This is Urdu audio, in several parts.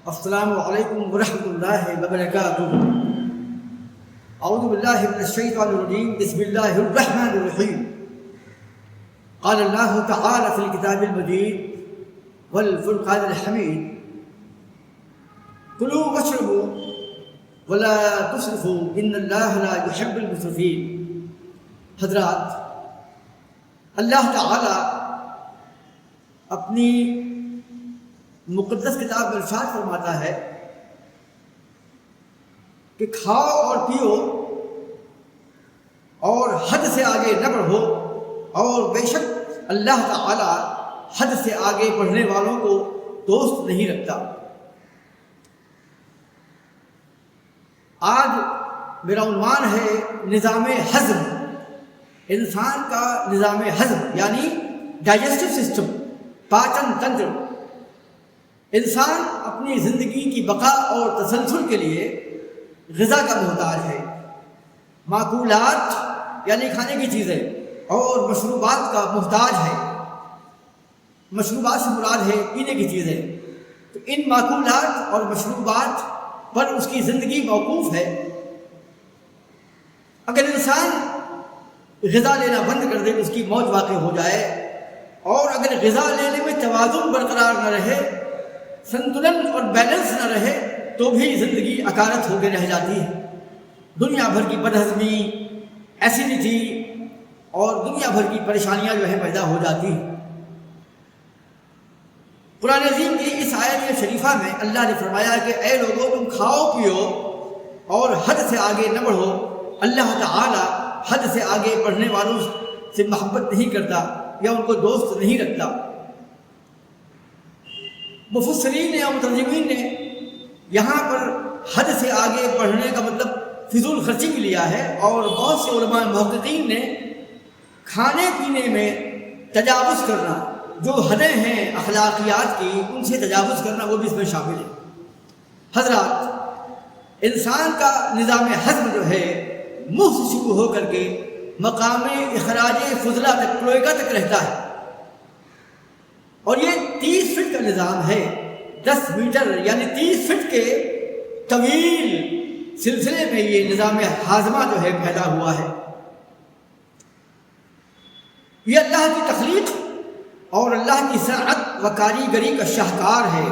السلام علیکم ورحمۃ اللہ وبرکاتہ۔ اعوذ باللہ من الشیطان الرجیم، بسم اللہ الرحمن الرحیم۔ قال اللہ تعالی فی الکتاب المجید والفرقان الحمید، کلوا واشربوا ولا تسرفوا ان اللہ لا يحب المسرفین۔ حضرات، اللہ تعالی اپنی مقدس کتاب میں ارشاد فرماتا ہے کہ کھاؤ اور پیو اور حد سے آگے نہ بڑھو، اور بے شک اللہ تعالی حد سے آگے بڑھنے والوں کو دوست نہیں رکھتا۔ آج میرا عنوان ہے نظام ہضم، انسان کا نظام ہضم یعنی ڈائجسٹو سسٹم، پاچن تنتر۔ انسان اپنی زندگی کی بقا اور تسلسل کے لیے غذا کا محتاج ہے۔ معقولات یعنی کھانے کی چیزیں اور مشروبات کا محتاج ہے۔ مشروبات سے مراد ہے پینے کی چیزیں۔ تو ان معقولات اور مشروبات پر اس کی زندگی موقوف ہے۔ اگر انسان غذا لینا بند کر دے، اس کی موت واقع ہو جائے، اور اگر غذا لینے میں توازن برقرار نہ رہے، سنتلن اور بیلنس نہ رہے، تو بھی زندگی اکارت ہو کے رہ جاتی ہے۔ دنیا بھر کی بدہضمی، ایسیڈیٹی اور دنیا بھر کی پریشانیاں جو ہے پیدا ہو جاتی ہیں۔ قرآن عظیم کی اس آیت شریفہ میں اللہ نے فرمایا کہ اے لوگوں، تم کھاؤ پیو اور حد سے آگے نہ بڑھو۔ اللہ تعالی حد سے آگے بڑھنے والوں سے محبت نہیں کرتا یا ان کو دوست نہیں رکھتا۔ مفسرین نے اور مترجمین نے یہاں پر حد سے آگے بڑھنے کا مطلب فضول خرچی بھی لیا ہے، اور بہت سے علماء محققین نے کھانے پینے میں تجاوز کرنا، جو حدیں ہیں اخلاقیات کی، ان سے تجاوز کرنا وہ بھی اس میں شامل ہے۔ حضرات، انسان کا نظام ہضم جو ہے منہ سے شروع ہو کر کے مقام اخراج فضلہ تک، کلوئیکا تک رہتا ہے، اور یہ 30 فٹ کا نظام ہے۔ 10 میٹر یعنی 30 فٹ کے طویل سلسلے میں یہ نظام ہاضمہ جو ہے پیدا ہوا ہے۔ یہ اللہ کی تخلیق اور اللہ کی صنعت و کاریگری کا شاہکار ہے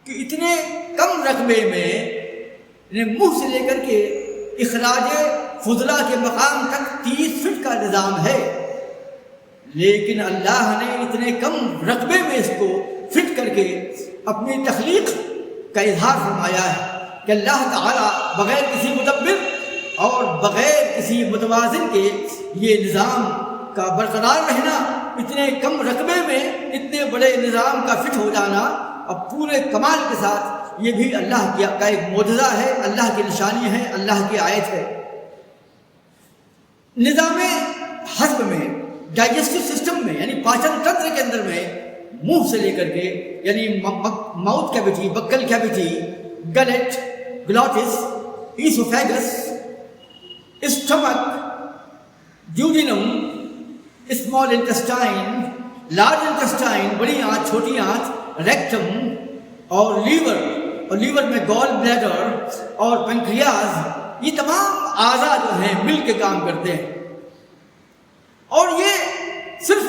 کہ اتنے کم رقبے میں منہ سے لے کر کے اخراج فضلہ کے مقام تک 30 فٹ کا نظام ہے، لیکن اللہ نے اتنے کم رقبے میں اس کو فٹ کر کے اپنی تخلیق کا اظہار فرمایا ہے کہ اللہ تعالیٰ بغیر کسی مدبر اور بغیر کسی متوازن کے یہ نظام کا برقرار رہنا، اتنے کم رقبے میں اتنے بڑے نظام کا فٹ ہو جانا، اب پورے کمال کے ساتھ، یہ بھی اللہ کا ایک معجزہ ہے، اللہ کی نشانی ہے، اللہ کی آیت ہے۔ نظام ہضم میں، ڈائجسٹو سسٹم میں یعنی پاچن تنتر کے اندر میں، منہ سے لے کر کے یعنی mouth cavity, buccal cavity, gullet, glottis, oesophagus, stomach, duodenum, small intestine, large intestine, بڑی آنت، چھوٹی آنت، ریکٹم اور لیور میں گال بلیڈر اور پینکریاز، یہ تمام اعضاء جو ہیں مل کے کام کرتے ہیں۔ اور یہ صرف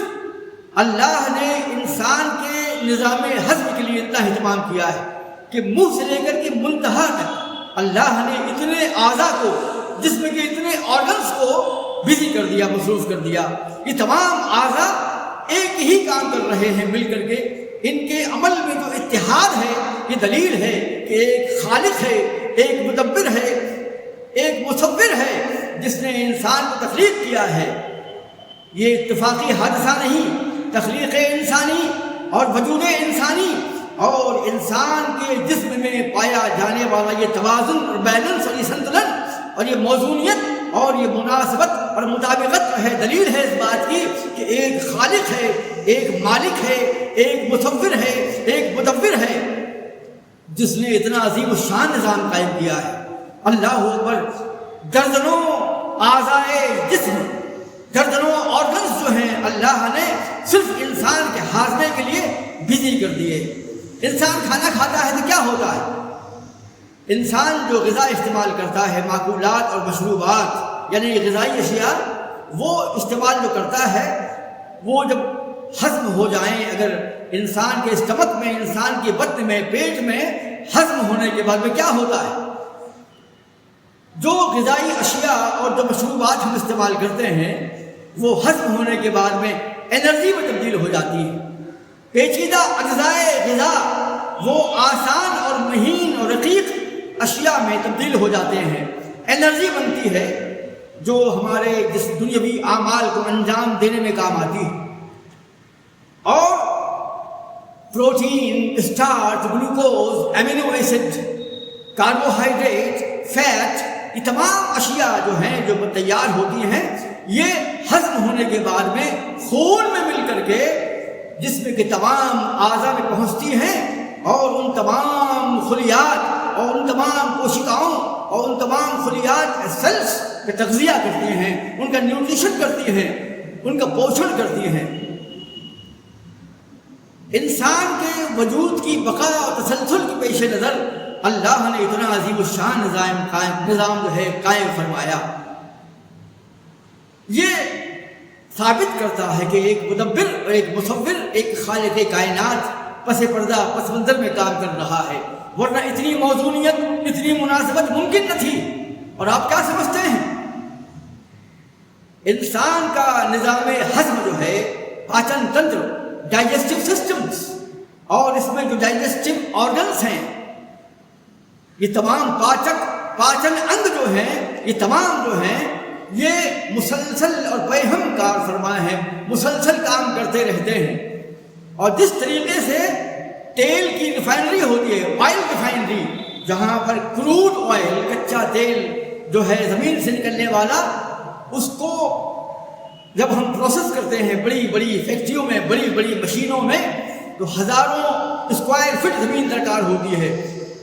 اللہ نے انسان کے نظام ہضم کے لیے اتنا اہتمام کیا ہے کہ منہ سے لے کر کے منتہا تک اللہ نے اتنے اعضاء کو، جسم کے اتنے آرگنز کو بزی کر دیا، مصروف کر دیا۔ یہ تمام اعضاء ایک ہی کام کر رہے ہیں مل کر کے۔ ان کے عمل میں جو اتحاد ہے، یہ دلیل ہے کہ ایک خالق ہے، ایک مدبر ہے، ایک مصور ہے جس نے انسان کو تخلیق کیا ہے۔ یہ اتفاقی حادثہ نہیں، تخلیق انسانی اور وجود انسانی اور انسان کے جسم میں پایا جانے والا یہ توازن اور بیلنس اور یہ سنتلن اور یہ موزونیت اور یہ مناسبت اور مطابقت ہے، دلیل ہے اس بات کی کہ ایک خالق ہے، ایک مالک ہے، ایک مصور ہے، ایک مدبر ہے جس نے اتنا عظیم الشان نظام قائم کیا ہے۔ اللہ اکبر! درجنوں اعضائے جسم، درجنوں آرگنز جو ہیں اللہ نے صرف انسان کے ہاضمے کے لیے بزی کر دیے۔ انسان کھانا کھاتا ہے تو کیا ہوتا ہے؟ انسان جو غذا استعمال کرتا ہے، معقولات اور مشروبات یعنی غذائی اشیاء، وہ استعمال جو کرتا ہے وہ جب ہضم ہو جائیں، اگر انسان کے اسٹمک میں، انسان کے بطن میں، پیٹ میں ہضم ہونے کے بعد میں کیا ہوتا ہے؟ جو غذائی اشیاء اور جو مشروبات ہم استعمال کرتے ہیں وہ ہضم ہونے کے بعد میں انرجی میں تبدیل ہو جاتی ہے۔ پیچیدہ اجزائے غذا وہ آسان اور مہین اور رقیق اشیاء میں تبدیل ہو جاتے ہیں، انرجی بنتی ہے جو ہمارے جس دنیاوی اعمال کو انجام دینے میں کام آتی ہے۔ اور protein, starch, glucose, amino acid, carbohydrate, fat, یہ تمام اشیاء جو ہیں جو تیار ہوتی ہیں، یہ ہضم ہونے کے بعد میں خون میں مل کر کے جسم کے تمام اعضاء میں پہنچتی ہیں، اور ان تمام خلیات اور ان تمام کوشکاؤں اور ان تمام خلیات سیلز کا تغذیہ کرتی ہیں، ان کا نیوٹریشن کرتی ہیں، ان کا پوشن کرتی ہیں۔ انسان کے وجود کی بقا اور تسلسل کے پیش نظر اللہ نے اتنا عظیم الشان نظام جو ہے قائم فرمایا۔ یہ ثابت کرتا ہے کہ ایک مدبر اور ایک مصور، ایک خالق کائنات پس پردہ پس منظر میں کام کر رہا ہے، ورنہ اتنی موزونیت، اتنی مناسبت ممکن نہ تھی۔ اور آپ کیا سمجھتے ہیں؟ انسان کا نظام ہضم جو ہے، پاچن تنتر، ڈائجسٹو سسٹمز، اور اس میں جو ڈائجسٹو آرگنس ہیں، یہ تمام پاچن انگ جو ہیں، یہ تمام جو ہیں یہ مسلسل اور بےہم کار فرما ہیں، مسلسل کام کرتے رہتے ہیں۔ اور جس طریقے سے تیل کی ریفائنری ہوتی ہے، آئل ریفائنری، جہاں پر کروڈ آئل، کچا تیل جو ہے زمین سے نکلنے والا، اس کو جب ہم پروسیس کرتے ہیں بڑی بڑی فیکٹریوں میں، بڑی بڑی مشینوں میں، تو ہزاروں اسکوائر فٹ زمین درکار ہوتی ہے،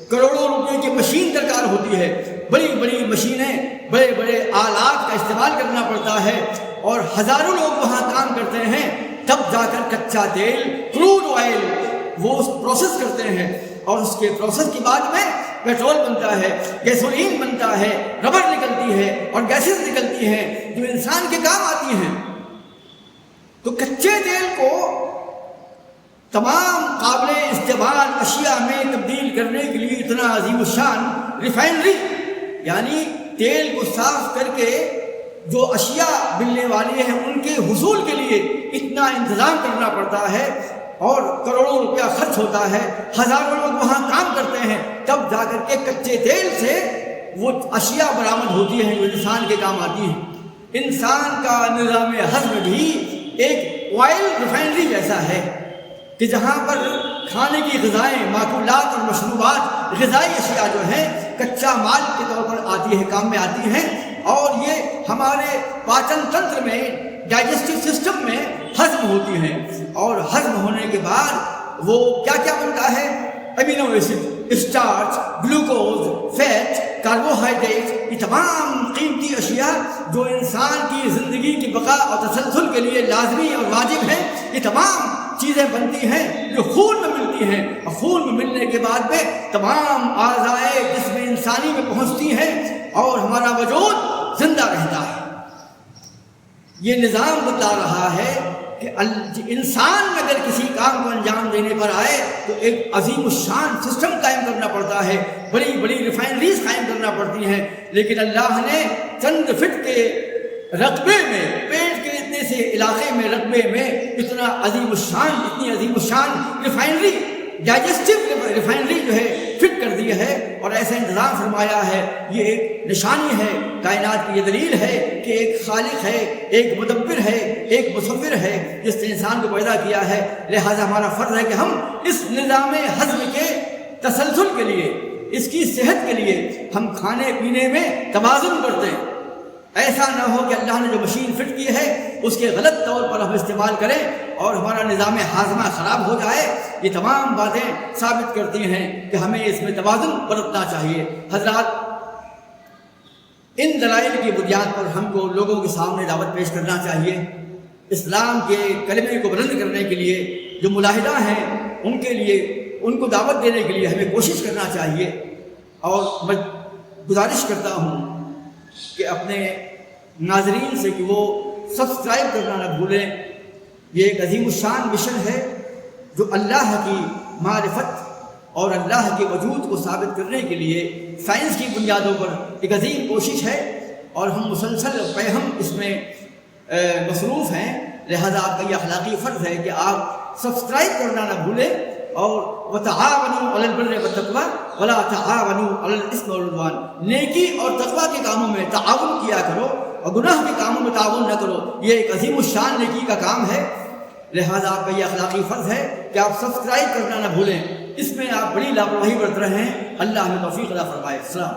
کروڑوں روپے کی مشین درکار ہوتی ہے، بڑی بڑی مشینیں، بڑے بڑے آلات کا استعمال کرنا پڑتا ہے، اور ہزاروں لوگ وہاں کام کرتے ہیں، تب جا کر کچا تیل، کروڈ آئل وہ پروسیس کرتے ہیں، اور اس کے پروسیس کے بعد میں پیٹرول بنتا ہے، گیسولین بنتا ہے، ربڑ نکلتی ہے، اور گیسز نکلتی ہیں جو انسان کے کام آتی ہیں۔ تو کچے تیل کو تمام قابل استعمال اشیاء میں تبدیل کرنے کے لیے اتنا عظیم الشان ریفائنری، یعنی تیل کو صاف کر کے جو اشیاء ملنے والی ہیں ان کے حصول کے لیے اتنا انتظام کرنا پڑتا ہے، اور کروڑوں روپیہ خرچ ہوتا ہے، ہزاروں لوگ وہاں کام کرتے ہیں، تب جا کر کے کچے تیل سے وہ اشیاء برآمد ہوتی ہیں جو انسان کے کام آتی ہیں۔ انسان کا نظام ہضم بھی ایک آئل ریفائنری جیسا ہے کہ جہاں پر کھانے کی غذائیں، معقولات اور مشروبات، غذائی اشیاء جو ہیں کچا مال کے طور پر آتی ہے، کام میں آتی ہیں، اور یہ ہمارے پاچن تنتر میں، ڈائجسٹو سسٹم میں ہضم ہوتی ہیں، اور ہضم ہونے کے بعد وہ کیا کیا بنتا ہے؟ Amino acid, starch, glucose, fat, carbohydrate, یہ تمام قیمتی اشیاء جو انسان کی زندگی کی بقا اور تسلسل کے لیے لازمی اور واجب ہیں، یہ تمام چیزیں بنتی ہیں جو خون میں ملتی ہیں، اور خون میں ملنے کے بعد میں تمام اعضائے جسم انسانی میں پہنچتی ہیں، اور ہمارا وجود زندہ رہتا ہے۔ یہ نظام بتا رہا ہے کہ انسان اگر کسی کام کو انجام دینے پر آئے تو ایک عظیم الشان سسٹم قائم کرنا پڑتا ہے، بڑی بڑی ریفائنریز قائم کرنا پڑتی ہیں، لیکن اللہ نے چند فٹ کے رقبے میں، پیٹ کے اتنے سے علاقے میں، رقبے میں اتنا عظیم الشان، اتنی عظیم الشان ریفائنری، ڈائجسٹو ریفائنری جو ہے فٹ کر دی ہے، اور ایسا انتظام فرمایا ہے۔ یہ ایک نشانی ہے، کائنات کی یہ دلیل ہے کہ ایک خالق ہے، ایک مدبر ہے، ایک مصور ہے جس نے انسان کو پیدا کیا ہے۔ لہٰذا ہمارا فرض ہے کہ ہم اس نظام ہضم کے تسلسل کے لیے، اس کی صحت کے لیے ہم کھانے پینے میں توازن کرتے ہیں۔ ایسا نہ ہو کہ اللہ نے جو مشین فٹ کی ہے اس کے غلط طور پر ہم استعمال کریں اور ہمارا نظام ہاضمہ خراب ہو جائے۔ یہ تمام باتیں ثابت کرتی ہیں کہ ہمیں اس میں توازن برتنا چاہیے۔ حضرات، ان دلائل کی بنیاد پر ہم کو لوگوں کے سامنے دعوت پیش کرنا چاہیے۔ اسلام کے کلمے کو بلند کرنے کے لیے جو ملاحدہ ہیں ان کے لیے ان کو دعوت دینے کے لیے ہمیں کوشش کرنا چاہیے. اور میں گزارش کرتا ہوں کہ اپنے ناظرین سے کہ وہ سبسکرائب کرنا نہ بھولیں. یہ ایک عظیم الشان مشن ہے جو اللہ کی معرفت اور اللہ کے وجود کو ثابت کرنے کے لیے سائنس کی بنیادوں پر ایک عظیم کوشش ہے، اور ہم مسلسل ہم اس میں مصروف ہیں. لہذا آپ کا یہ اخلاقی فرض ہے کہ آپ سبسکرائب کرنا نہ بھولیں. اور وتعاونوا علی البر والتقوی ولا تعاونوا علی الاثم والعدوان، نیکی اور تقوی کے کاموں میں تعاون کیا کرو اور گناہ کے کاموں میں تعاون نہ کرو. یہ ایک عظیم الشان نیکی کا کام ہے. لہذا آپ کا یہ اخلاقی فرض ہے کہ آپ سبسکرائب کرنا نہ بھولیں. اس میں آپ بڑی لاپرواہی برت رہے ہیں. اللہ ہمیں توفیق عطا فرمائے. السلام.